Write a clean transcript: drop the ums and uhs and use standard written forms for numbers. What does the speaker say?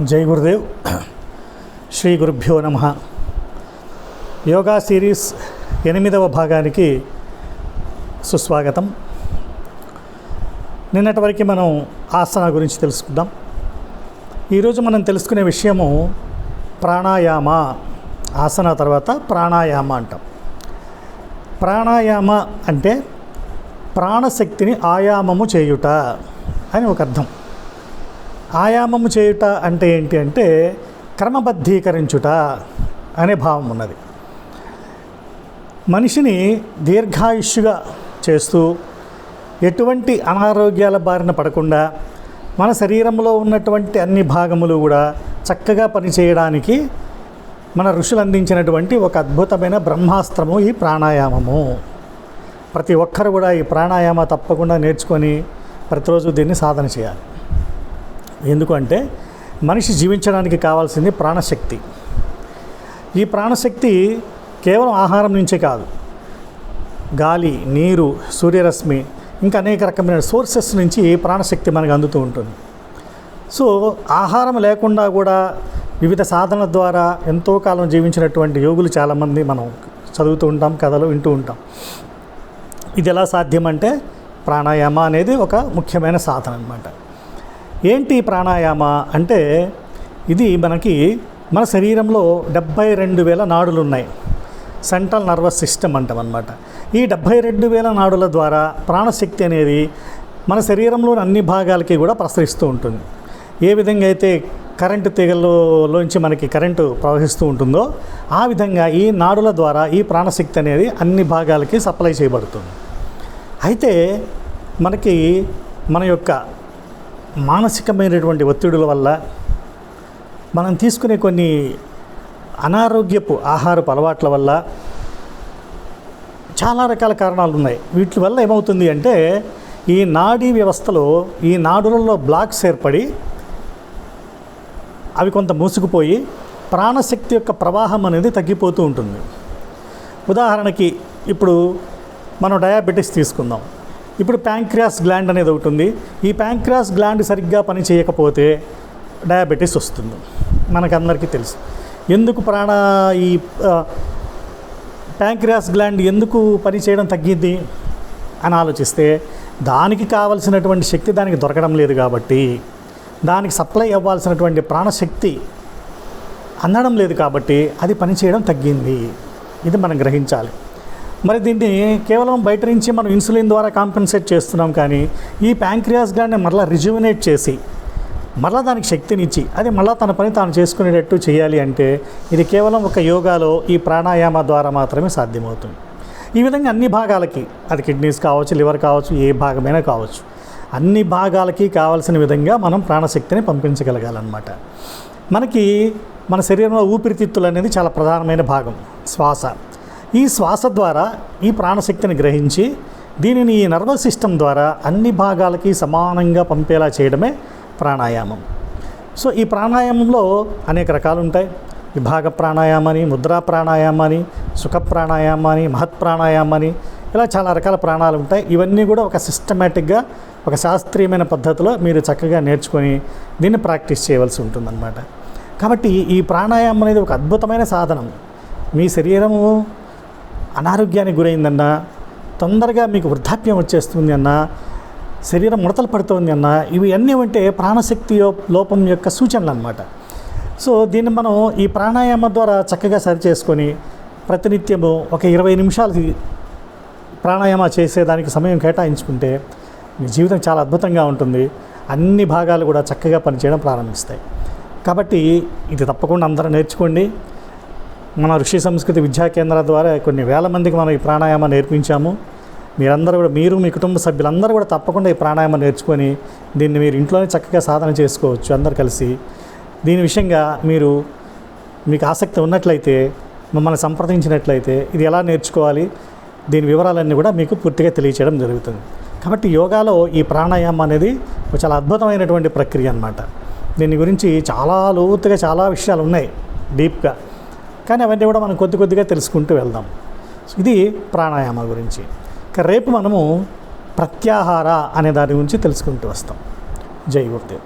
జై గురుదేవ్. శ్రీ గురుభ్యో నమః. యోగా సిరీస్ 8వ భాగానికి సుస్వాగతం. నిన్నటి వరకు మనం ఆసన గురించి తెలుసుకుందాం. ఈరోజు మనం తెలుసుకునే విషయము ప్రాణాయామ. ఆసన తర్వాత ప్రాణాయామ అంటాం. ప్రాణాయామ అంటే ప్రాణశక్తిని ఆయామము చేయుట అని ఒక అర్థం. ఆయామము చేయుట అంటే ఏంటి అంటే క్రమబద్ధీకరించుట అనే భావం ఉన్నది. మనిషిని దీర్ఘాయుష్యుగా చేస్తూ ఎటువంటి అనారోగ్యాల బారిన పడకుండా మన శరీరంలో ఉన్నటువంటి అన్ని భాగములు కూడా చక్కగా పనిచేయడానికి మన ఋషులు అందించినటువంటి ఒక అద్భుతమైన బ్రహ్మాస్త్రము ఈ ప్రాణాయామము. ప్రతి ఒక్కరు కూడా ఈ ప్రాణాయామ తప్పకుండా నేర్చుకొని ప్రతిరోజు దీన్ని సాధన చేయాలి. ఎందుకంటే మనిషి జీవించడానికి కావాల్సింది ప్రాణశక్తి. ఈ ప్రాణశక్తి కేవలం ఆహారం నుంచే కాదు, గాలి, నీరు, సూర్యరశ్మి, ఇంకా అనేక రకమైన సోర్సెస్ నుంచి ప్రాణశక్తి మనకు అందుతూ ఉంటుంది. సో ఆహారం లేకుండా కూడా వివిధ సాధనల ద్వారా ఎంతో కాలం జీవించినటువంటి యోగులు చాలామంది మనం చదువుతూ ఉంటాం, కథలు వింటూ ఉంటాం. ఇది ఎలా సాధ్యమంటే ప్రాణాయామ అనేది ఒక ముఖ్యమైన సాధన అన్నమాట. ఏంటి ప్రాణాయామ అంటే ఇది మనకి మన శరీరంలో 72,000 నాడులు ఉన్నాయి. సెంట్రల్ నర్వస్ సిస్టమ్ అంటాం అన్నమాట. ఈ 72,000 నాడుల ద్వారా ప్రాణశక్తి అనేది మన శరీరంలోని అన్ని భాగాలకి కూడా ప్రసరిస్తూ ఉంటుంది. ఏ విధంగా అయితే కరెంటు తీగల్లోంచి మనకి కరెంటు ప్రవహిస్తూ ఉంటుందో ఆ విధంగా ఈ నాడుల ద్వారా ఈ ప్రాణశక్తి అనేది అన్ని భాగాలకి సప్లై చేయబడుతుంది. అయితే మనకి మన యొక్క మానసికమైనటువంటి ఒత్తిడుల వల్ల మనం తీసుకునే కొన్ని అనారోగ్యపు ఆహారపు అలవాట్ల వల్ల చాలా రకాల కారణాలు ఉన్నాయి. వీటి వల్ల ఏమవుతుంది అంటే ఈ నాడీ వ్యవస్థలో ఈ నాడులలో బ్లాక్స్ ఏర్పడి అవి కొంత మూసుకుపోయి ప్రాణశక్తి యొక్క ప్రవాహం అనేది తగ్గిపోతూ ఉంటుంది. ఉదాహరణకి ఇప్పుడు మనం డయాబెటీస్ తీసుకుందాం. ఇప్పుడు ప్యాంక్రియాస్ గ్లాండ్ అనేది ఒకటి ఉంది. ఈ ప్యాంక్రియాస్ గ్లాండ్ సరిగ్గా పని చేయకపోతే డయాబెటీస్ వస్తుంది. మనకందరికీ తెలుసు. ఎందుకు ఈ ప్యాంక్రియాస్ గ్లాండ్ ఎందుకు పని చేయడం తగ్గింది అని ఆలోచిస్తే దానికి కావలసినటువంటి శక్తి దానికి దొరకడం లేదు కాబట్టి, దానికి సప్లై అవ్వాల్సినటువంటి ప్రాణశక్తి అందడం లేదు కాబట్టి అది పనిచేయడం తగ్గింది. ఇది మనం గ్రహించాలి. మరి దీన్ని కేవలం బయట నుంచి మనం ఇన్సులిన్ ద్వారా కాంపెన్సేట్ చేస్తున్నాం, కానీ ఈ ప్యాంక్రియాస్ గ్లాండ్ని మరలా రిజ్యువినేట్ చేసి మరలా దానికి శక్తినిచ్చి అది మళ్ళీ తన పని తాను చేసుకునేటట్టు చేయాలి అంటే ఇది కేవలం ఒక యోగాలో ఈ ప్రాణాయామ ద్వారా మాత్రమే సాధ్యమవుతుంది. ఈ విధంగా అన్ని భాగాలకి, అది కిడ్నీస్ కావచ్చు, లివర్ కావచ్చు, ఏ భాగమైనా కావచ్చు, అన్ని భాగాలకి కావాల్సిన విధంగా మనం ప్రాణశక్తిని పంపించగలగాలన్నమాట. మనకి మన శరీరంలో ఊపిరితిత్తులు అనేది చాలా ప్రధానమైన భాగం, శ్వాస. ఈ శ్వాస ద్వారా ఈ ప్రాణశక్తిని గ్రహించి దీనిని ఈ నర్వస్ సిస్టమ్ ద్వారా అన్ని భాగాలకి సమానంగా పంపేలా చేయడమే ప్రాణాయామం. సో ఈ ప్రాణాయామంలో అనేక రకాలు ఉంటాయి. విభాగ ప్రాణాయామని, ముద్రా ప్రాణాయామని, సుఖ ప్రాణాయామని, మహత్ ప్రాణాయామని, ఇలా చాలా రకాల ప్రాణాలు ఉంటాయి. ఇవన్నీ కూడా ఒక సిస్టమేటిక్గా ఒక శాస్త్రీయమైన పద్ధతిలో మీరు చక్కగా నేర్చుకొని దీన్ని ప్రాక్టీస్ చేయవలసి ఉంటుందన్నమాట. కాబట్టి ఈ ప్రాణాయామం అనేది ఒక అద్భుతమైన సాధనం. మీ శరీరము అనారోగ్యానికి గురైందన్నా, తొందరగా మీకు వృద్ధాప్యం వచ్చేస్తుంది అన్నా, శరీరం ముడతలు పడుతుంది అన్నా, ఇవి అన్నీ అంటే ప్రాణశక్తి లోపం యొక్క సూచనలు అన్నమాట. సో దీన్ని మనం ఈ ప్రాణాయామం ద్వారా చక్కగా సరి చేసుకొని ప్రతినిత్యము ఒక 20 నిమిషాలు ప్రాణాయామ చేసేదానికి సమయం కేటాయించుకుంటే మీ జీవితం చాలా అద్భుతంగా ఉంటుంది. అన్ని భాగాలు కూడా చక్కగా పనిచేయడం ప్రారంభిస్తాయి. కాబట్టి ఇది తప్పకుండా అందరూ నేర్చుకోండి. మన ఋషి సంస్కృతి విద్యా కేంద్రాల ద్వారా కొన్ని వేల మందికి మనం ఈ ప్రాణాయామం నేర్పించాము. మీరందరూ కూడా, మీరు మీ కుటుంబ సభ్యులందరూ కూడా తప్పకుండా ఈ ప్రాణాయామం నేర్చుకొని దీన్ని మీరు ఇంట్లోనే చక్కగా సాధన చేసుకోవచ్చు అందరు కలిసి. దీని విషయంగా మీకు ఆసక్తి ఉన్నట్లయితే మమ్మల్ని సంప్రదించినట్లయితే ఇది ఎలా నేర్చుకోవాలి, దీని వివరాలన్నీ కూడా మీకు పూర్తిగా తెలియచేయడం జరుగుతుంది. కాబట్టి యోగాలో ఈ ప్రాణాయామం అనేది చాలా అద్భుతమైనటువంటి ప్రక్రియ అన్నమాట. దీని గురించి చాలా లోతుగా చాలా విషయాలు ఉన్నాయి డీప్గా, కానీ అవన్నీ కూడా మనం కొద్ది కొద్దిగా తెలుసుకుంటూ వెళ్దాం. ఇది ప్రాణాయామ గురించి. రేపు మనము ప్రత్యాహార అనే దాని గురించి తెలుసుకుంటూ వస్తాం. జై గురుదేవ్.